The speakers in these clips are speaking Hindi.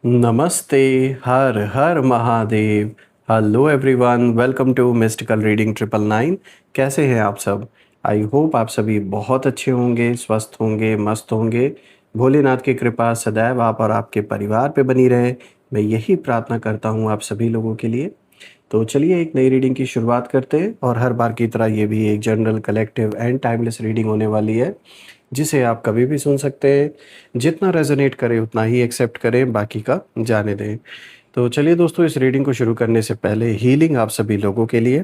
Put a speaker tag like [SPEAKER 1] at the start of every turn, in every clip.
[SPEAKER 1] नमस्ते, हर हर Mahadev. Hello everyone, welcome to mystical reading 999। कैसे हैं आप सब? आई होप आप सभी बहुत अच्छे होंगे, स्वस्थ होंगे, मस्त होंगे। भोलेनाथ की कृपा सदैव आप और आपके परिवार पे बनी रहे, मैं यही प्रार्थना करता हूँ आप सभी लोगों के लिए। तो चलिए एक नई रीडिंग की शुरुआत करते हैं, और हर बार की तरह ये भी एक general, collective and timeless reading होने वाली है, जिसे आप कभी भी सुन सकते हैं। जितना रेजोनेट करे उतना ही एक्सेप्ट करें, बाकी का जाने दें। तो चलिए दोस्तों, इस रीडिंग को शुरू करने से पहले हीलिंग आप सभी लोगों के लिए।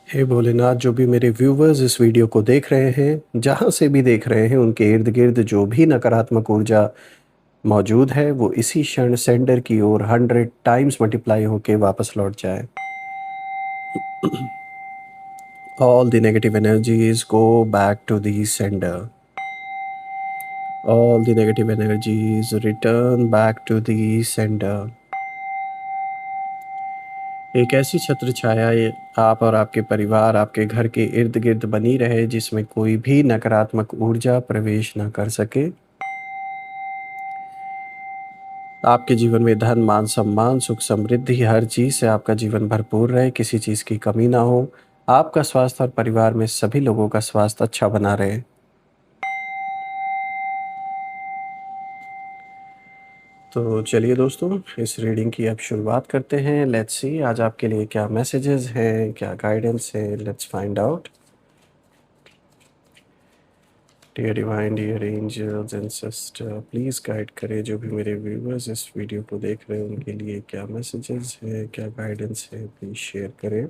[SPEAKER 1] हे भोलेनाथ, जो भी मेरे व्यूवर्स इस वीडियो को देख रहे हैं, जहाँ से भी देख रहे हैं, उनके इर्द गिर्द जो भी नकारात्मक ऊर्जा मौजूद है वो इसी क्षण सेंडर की ओर 100 टाइम्स मल्टीप्लाई होके वापस लौट जाए। All the negative energies go back to the sender. All the negative energies return back to the sender. एक ऐसी छत्र छाया आप और आपके परिवार, आपके घर के इर्द गिर्द बनी रहे, जिसमें कोई भी नकारात्मक ऊर्जा प्रवेश न कर सके। आपके जीवन में धन, मान, सम्मान, सुख, समृद्धि, हर चीज़ से आपका जीवन भरपूर रहे, किसी चीज़ की कमी ना हो। आपका स्वास्थ्य और परिवार में सभी लोगों का स्वास्थ्य अच्छा बना रहे। तो चलिए दोस्तों, इस रीडिंग की अब शुरुआत करते हैं। लेट्स सी आज आपके लिए क्या मैसेजेस हैं, क्या गाइडेंस है। Let's find out. Dear divine, dear angels and sister, please guide करें जो भी मेरे व्यूवर्स इस वीडियो को देख रहे हैं, उनके लिए क्या मैसेजेस है, क्या गाइडेंस है, प्लीज़ शेयर करें।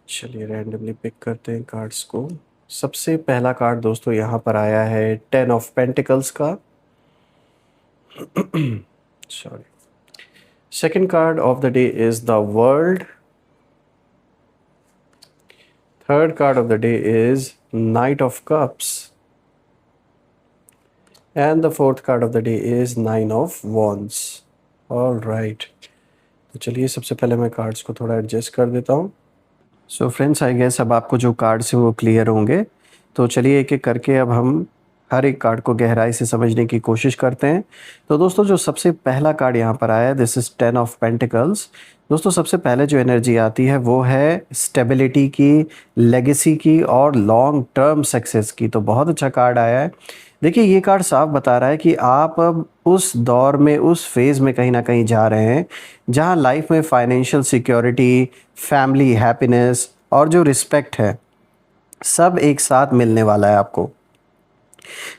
[SPEAKER 1] चलिए रैंडमली पिक करते हैं कार्ड्स को। सबसे पहला कार्ड दोस्तों यहाँ पर आया है 10 ऑफ पेंटिकल्स का। Sorry. Second card of the day is the World. Third card of the day is Knight of Cups. And the fourth card of the day is Nine of Wands. All right. तो चलिए सबसे पहले मैं कार्ड्स को थोड़ा एडजस्ट कर देता हूँ। सो फ्रेंड्स, आई गेस अब आपको जो कार्ड्स हैं वो क्लियर होंगे। तो चलिए एक एक करके अब हम हर एक कार्ड को गहराई से समझने की कोशिश करते हैं। तो दोस्तों, जो सबसे पहला कार्ड यहाँ पर आया है, दिस इज़ 10 ऑफ पेंटिकल्स। दोस्तों, सबसे पहले जो एनर्जी आती है वो है स्टेबिलिटी की, लेगेसी की और लॉन्ग टर्म सक्सेस की। तो बहुत अच्छा कार्ड आया है। देखिए, ये कार्ड साफ बता रहा है कि आप अब उस दौर में, उस फेज़ में कहीं ना कहीं जा रहे हैं जहाँ लाइफ में फाइनेंशियल सिक्योरिटी, फैमिली हैप्पीनेस और जो रिस्पेक्ट है, सब एक साथ मिलने वाला है आपको।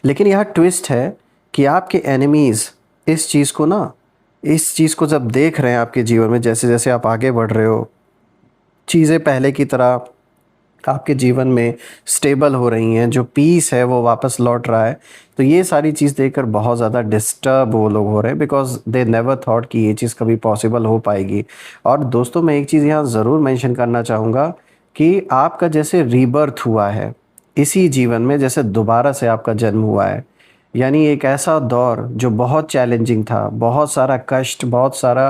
[SPEAKER 1] लेकिन यह ट्विस्ट है कि आपके एनिमीज़ इस चीज़ को जब देख रहे हैं आपके जीवन में, जैसे जैसे आप आगे बढ़ रहे हो, चीज़ें पहले की तरह आपके जीवन में स्टेबल हो रही हैं, जो पीस है वो वापस लौट रहा है, तो ये सारी चीज़ देखकर बहुत ज़्यादा डिस्टर्ब वो लोग हो रहे हैं, बिकॉज दे नेवर थॉट कि ये चीज़ कभी पॉसिबल हो पाएगी। और दोस्तों, मैं एक चीज़ यहाँ ज़रूर मेंशन करना चाहूँगा कि आपका जैसे रीबर्थ हुआ है इसी जीवन में, जैसे दोबारा से आपका जन्म हुआ है, यानी एक ऐसा दौर जो बहुत चैलेंजिंग था, बहुत सारा कष्ट, बहुत सारा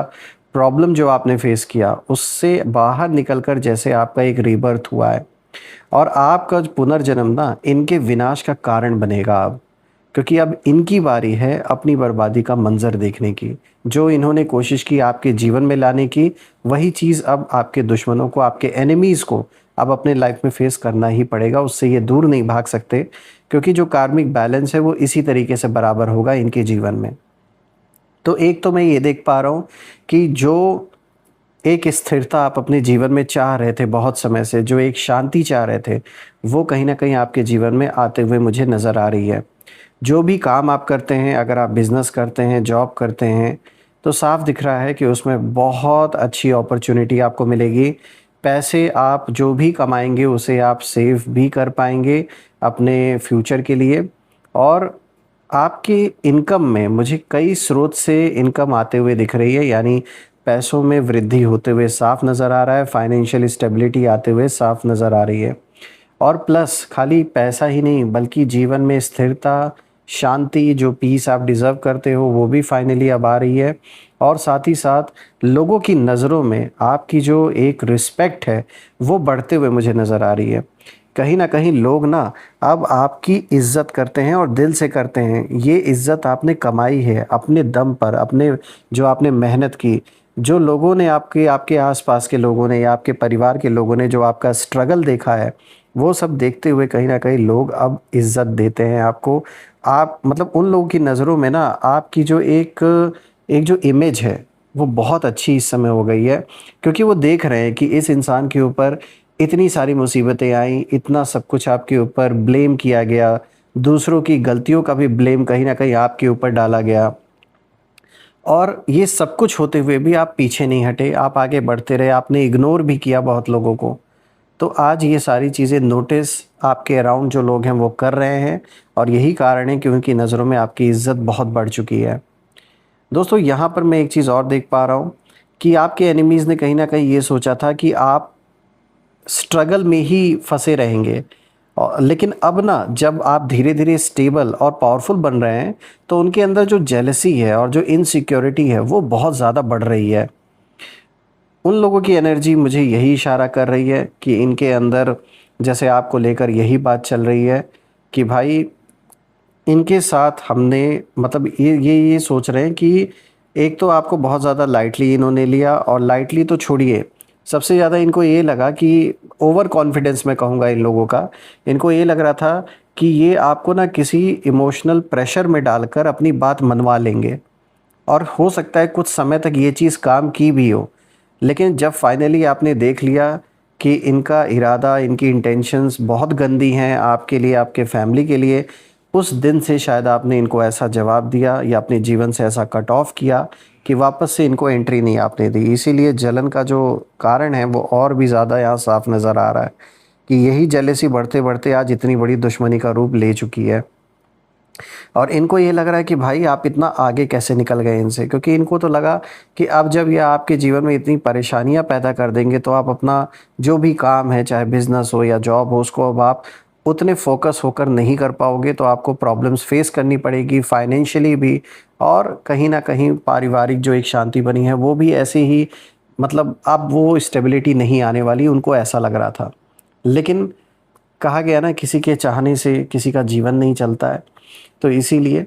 [SPEAKER 1] प्रॉब्लम जो आपने फेस किया, उससे बाहर निकलकर जैसे आपका एक रीबर्थ हुआ है। और आपका जो पुनर्जन्म ना इनके विनाश का कारण बनेगा अब, क्योंकि अब इनकी बारी है अपनी बर्बादी का मंजर देखने की। जो इन्होंने कोशिश की आपके जीवन में लाने की, वही चीज़ अब आपके दुश्मनों को, आपके एनिमीज़ को अब अपने लाइफ में फेस करना ही पड़ेगा। उससे ये दूर नहीं भाग सकते, क्योंकि जो कार्मिक बैलेंस है वो इसी तरीके से बराबर होगा इनके जीवन में। तो एक तो मैं ये देख पा रहा हूँ कि जो एक स्थिरता आप अपने जीवन में चाह रहे थे बहुत समय से, जो एक शांति चाह रहे थे, वो कहीं ना कहीं आपके जीवन में आते हुए मुझे नज़र आ रही है। जो भी काम आप करते हैं, अगर आप बिज़नेस करते हैं, जॉब करते हैं, तो साफ दिख रहा है कि उसमें बहुत अच्छी अपॉर्चुनिटी आपको मिलेगी। पैसे आप जो भी कमाएंगे उसे आप सेव भी कर पाएंगे अपने फ्यूचर के लिए। और आपकी इनकम में मुझे कई स्रोत से इनकम आते हुए दिख रही है, यानी पैसों में वृद्धि होते हुए साफ नज़र आ रहा है, फाइनेंशियल स्टेबिलिटी आते हुए साफ नज़र आ रही है। और प्लस खाली पैसा ही नहीं, बल्कि जीवन में स्थिरता, शांति, जो पीस आप डिज़र्व करते हो वो भी फाइनली अब आ रही है। और साथ ही साथ लोगों की नज़रों में आपकी जो एक रिस्पेक्ट है वो बढ़ते हुए मुझे नज़र आ रही है। कहीं न कहीं लोग ना अब आपकी इज़्ज़त करते हैं और दिल से करते हैं। ये इज़्ज़त आपने कमाई है अपने दम पर, अपने जो आपने मेहनत की, जो लोगों ने आपके आस-पास के लोगों ने या आपके परिवार के लोगों ने जो आपका स्ट्रगल देखा है, वो सब देखते हुए कहीं न कहीं लोग अब इज़्ज़त देते हैं आपको। आप मतलब उन लोगों की नज़रों में ना आपकी जो एक जो इमेज है, वो बहुत अच्छी इस समय हो गई है, क्योंकि वो देख रहे हैं कि इस इंसान के ऊपर इतनी सारी मुसीबतें आईं, इतना सब कुछ आपके ऊपर ब्लेम किया गया, दूसरों की गलतियों का भी ब्लेम कहीं न कहीं आपके ऊपर डाला गया। और ये सब कुछ होते हुए भी आप पीछे नहीं हटे, आप आगे बढ़ते रहे, आपने इग्नोर भी किया बहुत लोगों को। तो आज ये सारी चीज़ें नोटिस आपके अराउंड जो लोग हैं वो कर रहे हैं, और यही कारण है कि उनकी नज़रों में आपकी इज़्ज़त बहुत बढ़ चुकी है। दोस्तों, यहाँ पर मैं एक चीज़ और देख पा रहा हूँ कि आपके एनिमीज़ ने कहीं न कहीं ये सोचा था कि आप स्ट्रगल में ही फँसे रहेंगे। लेकिन अब ना जब आप धीरे-धीरे स्टेबल और पावरफुल बन रहे हैं, तो उनके अंदर जो जेलसी है और जो इनसिक्योरिटी है वो बहुत ज़्यादा बढ़ रही है। उन लोगों की एनर्जी मुझे यही इशारा कर रही है कि इनके अंदर जैसे आपको लेकर यही बात चल रही है कि भाई इनके साथ हमने मतलब ये सोच रहे हैं कि एक तो आपको बहुत ज़्यादा लाइटली इन्होंने लिया, और लाइटली तो छोड़िए, सबसे ज़्यादा इनको ये लगा कि ओवर कॉन्फिडेंस मैं कहूँगा इन लोगों का, इनको ये लग रहा था कि ये आपको ना किसी इमोशनल प्रेशर में डालकर अपनी बात मनवा लेंगे, और हो सकता है कुछ समय तक ये चीज़ काम की भी हो। लेकिन जब फाइनली आपने देख लिया कि इनका इरादा, इनकी इंटेंशंस बहुत गंदी हैं आपके लिए, आपके फैमिली के लिए, उस दिन से शायद आपने इनको ऐसा जवाब दिया या अपने जीवन से ऐसा कट ऑफ किया कि वापस से इनको एंट्री नहीं आपने दी। इसीलिए जलन का जो कारण है वो और भी ज़्यादा यहाँ साफ नज़र आ रहा है कि यही जेलेसी बढ़ते-बढ़ते आज इतनी बड़ी दुश्मनी का रूप ले चुकी है। और इनको ये लग रहा है कि भाई आप इतना आगे कैसे निकल गए इनसे, क्योंकि इनको तो लगा कि अब जब ये आपके जीवन में इतनी परेशानियां पैदा कर देंगे तो आप अपना जो भी काम है, चाहे बिजनेस हो या जॉब हो, उसको अब आप उतने फोकस होकर नहीं कर पाओगे, तो आपको प्रॉब्लम्स फेस करनी पड़ेगी फाइनेंशियली भी, और कहीं ना कहीं पारिवारिक जो एक शांति बनी है वो भी ऐसे ही, मतलब अब वो स्टेबिलिटी नहीं आने वाली, उनको ऐसा लग रहा था। लेकिन कहा गया ना, किसी के चाहने से किसी का जीवन नहीं चलता है। तो इसीलिए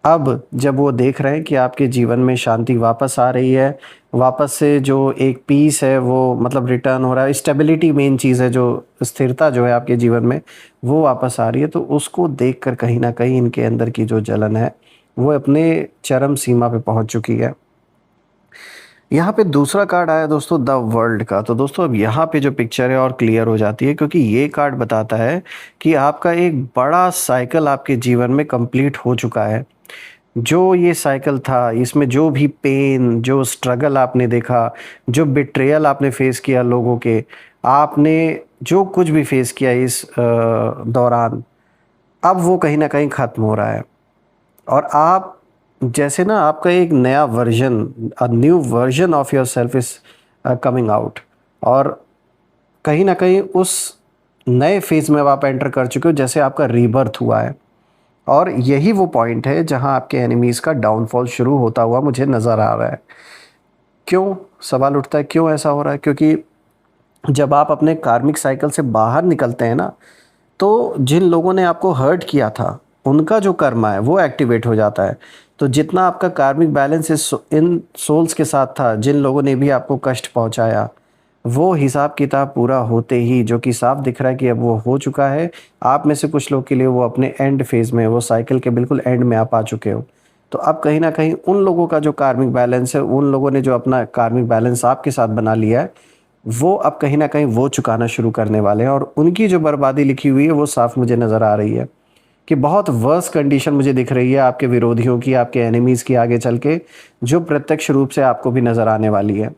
[SPEAKER 1] अब जब वो देख रहे हैं कि आपके जीवन में शांति वापस आ रही है, वापस से जो एक पीस है वो मतलब रिटर्न हो रहा है, स्टेबिलिटी मेन चीज़ है, जो स्थिरता जो है आपके जीवन में वो वापस आ रही है, तो उसको देखकर कहीं न कहीं इनके अंदर की जो जलन है वो अपने चरम सीमा पे पहुँच चुकी है। यहाँ पे दूसरा कार्ड आया दोस्तों, द वर्ल्ड का। तो दोस्तों अब यहाँ पे जो पिक्चर है और क्लियर हो जाती है, क्योंकि ये कार्ड बताता है कि आपका एक बड़ा साइकिल आपके जीवन में कंप्लीट हो चुका है। जो ये साइकिल था, इसमें जो भी पेन, जो स्ट्रगल आपने देखा, जो बिट्रेयल आपने फेस किया लोगों के, आपने जो कुछ भी फेस किया इस दौरान, अब वो कहीं ना कहीं ख़त्म हो रहा है। और आप जैसे ना आपका एक नया version, a new version of your self is coming out, और कहीं ना कहीं उस नए फेज में अब आप एंटर कर चुके हो, जैसे आपका रीबर्थ हुआ है। और यही वो पॉइंट है जहां आपके एनिमीज़ का डाउनफॉल शुरू होता हुआ मुझे नज़र आ रहा है। क्यों, सवाल उठता है क्यों ऐसा हो रहा है? क्योंकि जब आप अपने कार्मिक साइकिल से बाहर निकलते हैं ना, तो जिन लोगों ने आपको हर्ट किया था, उनका जो कर्मा है वो एक्टिवेट हो जाता है। तो जितना आपका कार्मिक बैलेंस इस इन सोल्स के साथ था, जिन लोगों ने भी आपको कष्ट पहुंचाया, वो हिसाब किताब पूरा होते ही, जो कि साफ दिख रहा है कि अब वो हो चुका है, आप में से कुछ लोग के लिए वो अपने एंड फेज में, वो साइकिल के बिल्कुल एंड में आप आ चुके हो। तो अब कहीं ना कहीं उन लोगों का जो कार्मिक बैलेंस है, उन लोगों ने जो अपना कार्मिक बैलेंस आपके साथ बना लिया है, वो अब कहीं न कहीं वो चुकाना शुरू करने वाले हैं, और उनकी जो बर्बादी लिखी हुई है वो साफ़ मुझे नज़र आ रही है कि बहुत वर्स्ट कंडीशन मुझे दिख रही है आपके विरोधियों की, आपके एनिमीज़ की आगे चल के, जो प्रत्यक्ष रूप से आपको भी नज़र आने वाली है।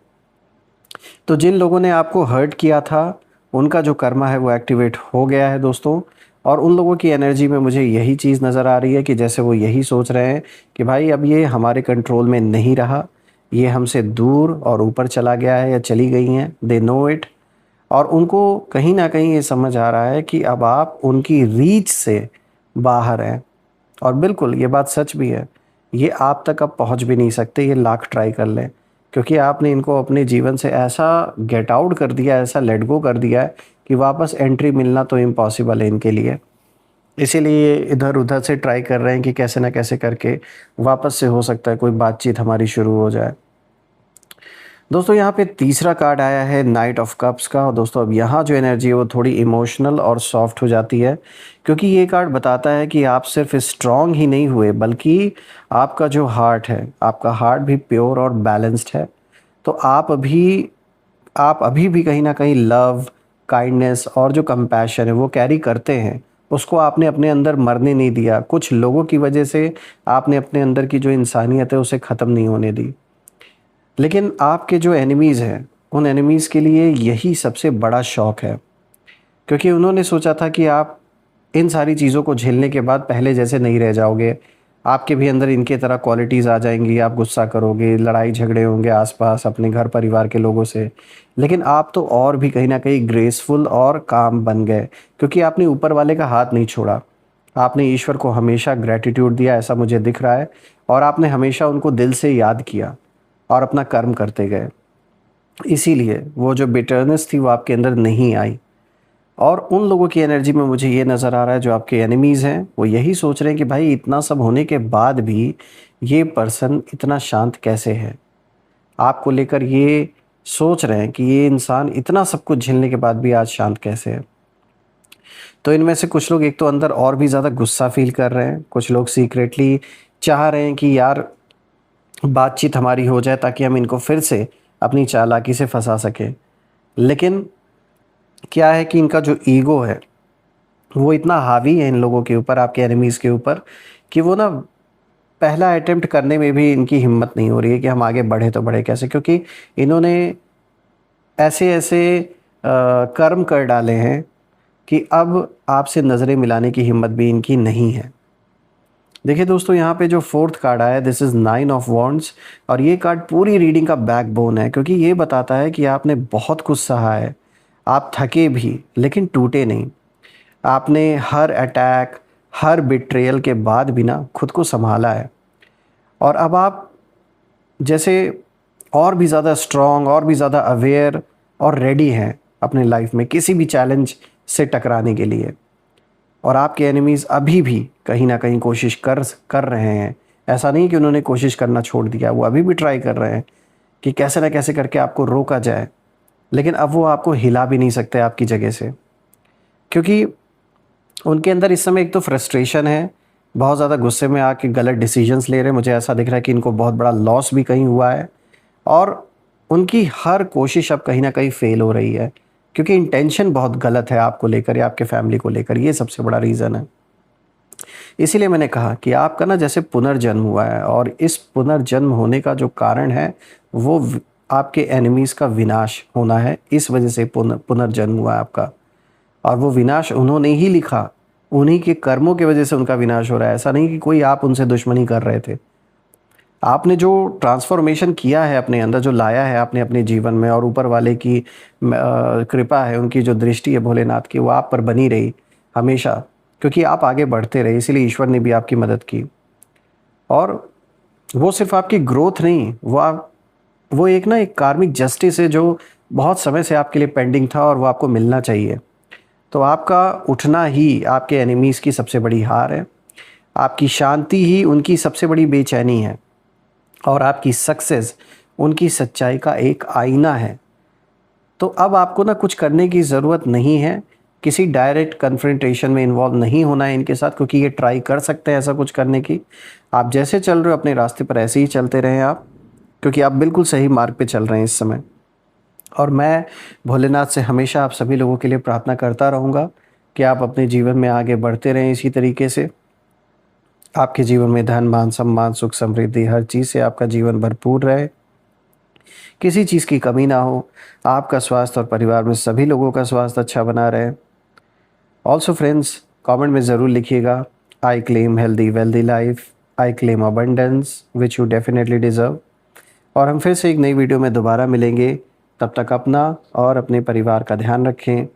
[SPEAKER 1] तो जिन लोगों ने आपको हर्ट किया था, उनका जो कर्मा है वो एक्टिवेट हो गया है दोस्तों, और उन लोगों की एनर्जी में मुझे यही चीज़ नज़र आ रही है कि जैसे वो यही सोच रहे हैं कि भाई अब ये हमारे कंट्रोल में नहीं रहा, ये हमसे दूर और ऊपर चला गया है या चली गई हैं, दे नो इट। और उनको कहीं न कहीं ये समझ आ रहा है कि अब आप उनकी रीच से बाहर हैं। और बिल्कुल ये बात सच भी है, ये आप तक अब पहुंच भी नहीं सकते, ये लाख ट्राई कर लें, क्योंकि आपने इनको अपने जीवन से ऐसा गेट आउट कर दिया, ऐसा लेट गो कर दिया है कि वापस एंट्री मिलना तो इम्पॉसिबल है इनके लिए। इसीलिए इधर उधर से ट्राई कर रहे हैं कि कैसे ना कैसे करके वापस से हो सकता है कोई बातचीत हमारी शुरू हो जाए। दोस्तों यहाँ पे तीसरा कार्ड आया है नाइट ऑफ कप्स का। और दोस्तों अब यहाँ जो एनर्जी है वो थोड़ी इमोशनल और सॉफ्ट हो जाती है, क्योंकि ये कार्ड बताता है कि आप सिर्फ स्ट्रांग ही नहीं हुए, बल्कि आपका जो हार्ट है, आपका हार्ट भी प्योर और बैलेंस्ड है। तो आप अभी भी कहीं ना कहीं लव, काइंडनेस और जो कंपैशन है वो कैरी करते हैं। उसको आपने अपने अंदर मरने नहीं दिया। कुछ लोगों की वजह से आपने अपने अंदर की जो इंसानियत है उसे ख़त्म नहीं होने दी। लेकिन आपके जो एनिमीज़ हैं, उन एनिमीज़ के लिए यही सबसे बड़ा शौक है, क्योंकि उन्होंने सोचा था कि आप इन सारी चीज़ों को झेलने के बाद पहले जैसे नहीं रह जाओगे, आपके भी अंदर इनके तरह क्वालिटीज़ आ जाएंगी, आप गुस्सा करोगे, लड़ाई झगड़े होंगे आसपास अपने घर परिवार के लोगों से। लेकिन आप तो और भी कहीं ना कहीं ग्रेसफुल और काम बन गए, क्योंकि आपने ऊपर वाले का हाथ नहीं छोड़ा। आपने ईश्वर को हमेशा ग्रैटिट्यूड दिया, ऐसा मुझे दिख रहा है, और आपने हमेशा उनको दिल से याद किया और अपना कर्म करते गए। इसीलिए वो जो बिटरनेस थी वो आपके अंदर नहीं आई। और उन लोगों की एनर्जी में मुझे ये नज़र आ रहा है, जो आपके एनिमीज़ हैं, वो यही सोच रहे हैं कि भाई इतना सब होने के बाद भी ये पर्सन इतना शांत कैसे है। आपको लेकर ये सोच रहे हैं कि ये इंसान इतना सब कुछ झेलने के बाद भी आज शांत कैसे है। तो इनमें से कुछ लोग एक तो अंदर और भी ज़्यादा गुस्सा फील कर रहे हैं, कुछ लोग सीक्रेटली चाह रहे हैं कि यार बातचीत हमारी हो जाए ताकि हम इनको फिर से अपनी चालाकी से फंसा सकें। लेकिन क्या है कि इनका जो ईगो है वो इतना हावी है इन लोगों के ऊपर, आपके एनिमीज़ के ऊपर, कि वो ना पहला अटेम्प्ट करने में भी इनकी हिम्मत नहीं हो रही है कि हम आगे बढ़े तो बढ़े कैसे, क्योंकि इन्होंने ऐसे ऐसे कर्म कर डाले हैं कि अब आपसे नज़रें मिलाने की हिम्मत भी इनकी नहीं है। देखिए दोस्तों, यहाँ पे जो फोर्थ कार्ड आया है, दिस इज़ 9 ऑफ वॉन्ड्स, और ये कार्ड पूरी रीडिंग का बैकबोन है, क्योंकि ये बताता है कि आपने बहुत कुछ सहा है, आप थके भी लेकिन टूटे नहीं। आपने हर अटैक, हर बिट्रेयल के बाद भी ना खुद को संभाला है, और अब आप जैसे और भी ज़्यादा स्ट्रॉन्ग, और भी ज़्यादा अवेयर और रेडी हैं अपने लाइफ में किसी भी चैलेंज से टकराने के लिए। और आपके एनिमीज़ अभी भी कहीं ना कहीं कोशिश कर रहे हैं। ऐसा नहीं कि उन्होंने कोशिश करना छोड़ दिया, वो अभी भी ट्राई कर रहे हैं कि कैसे ना कैसे करके आपको रोका जाए। लेकिन अब वो आपको हिला भी नहीं सकते आपकी जगह से, क्योंकि उनके अंदर इस समय एक तो फ्रस्ट्रेशन है, बहुत ज़्यादा गुस्से में आके गलत डिसीजंस ले रहे हैं। मुझे ऐसा दिख रहा है कि इनको बहुत बड़ा लॉस भी कहीं हुआ है, और उनकी हर कोशिश अब कहीं ना कहीं फ़ेल हो रही है, क्योंकि इंटेंशन बहुत गलत है आपको लेकर या आपके फैमिली को लेकर। ये सबसे बड़ा रीज़न है। इसीलिए मैंने कहा कि आपका ना जैसे पुनर्जन्म हुआ है, और इस पुनर्जन्म होने का जो कारण है वो आपके एनिमीज़ का विनाश होना है। इस वजह से पुनर्जन्म हुआ है आपका, और वो विनाश उन्होंने ही लिखा, उन्हीं के कर्मों की वजह से उनका विनाश हो रहा है। ऐसा नहीं कि कोई आप उनसे दुश्मनी कर रहे थे। आपने जो ट्रांसफॉर्मेशन किया है अपने अंदर, जो लाया है आपने अपने जीवन में, और ऊपर वाले की कृपा है, उनकी जो दृष्टि है भोलेनाथ की, वो आप पर बनी रही हमेशा, क्योंकि आप आगे बढ़ते रहे, इसीलिए ईश्वर ने भी आपकी मदद की। और वो सिर्फ आपकी ग्रोथ नहीं, वो एक कार्मिक जस्टिस है जो बहुत समय से आपके लिए पेंडिंग था, और वो आपको मिलना चाहिए। तो आपका उठना ही आपके एनिमीज़ की सबसे बड़ी हार है, आपकी शांति ही उनकी सबसे बड़ी बेचैनी है, और आपकी सक्सेस उनकी सच्चाई का एक आईना है। तो अब आपको ना कुछ करने की ज़रूरत नहीं है, किसी डायरेक्ट कन्फ्रंटेशन में इन्वॉल्व नहीं होना है इनके साथ, क्योंकि ये ट्राई कर सकते हैं ऐसा कुछ करने की। आप जैसे चल रहे हो अपने रास्ते पर ऐसे ही चलते रहें आप, क्योंकि आप बिल्कुल सही मार्ग पे चल रहे हैं इस समय। और मैं भोलेनाथ से हमेशा आप सभी लोगों के लिए प्रार्थना करता रहूँगा कि आप अपने जीवन में आगे बढ़ते रहें इसी तरीके से। आपके जीवन में धन, मान, सम्मान, सुख, समृद्धि, हर चीज़ से आपका जीवन भरपूर रहे, किसी चीज़ की कमी ना हो। आपका स्वास्थ्य और परिवार में सभी लोगों का स्वास्थ्य अच्छा बना रहे। ऑल्सो फ्रेंड्स, कमेंट में ज़रूर लिखिएगा, I claim healthy wealthy life, I claim abundance which you definitely deserve. और हम फिर से एक नई वीडियो में दोबारा मिलेंगे। तब तक अपना और अपने परिवार का ध्यान रखें।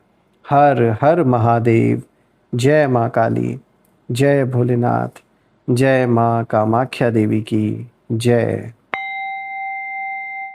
[SPEAKER 1] हर हर महादेव। जय माँ काली, जय भोलेनाथ, जय माँ कामाख्या देवी की जय।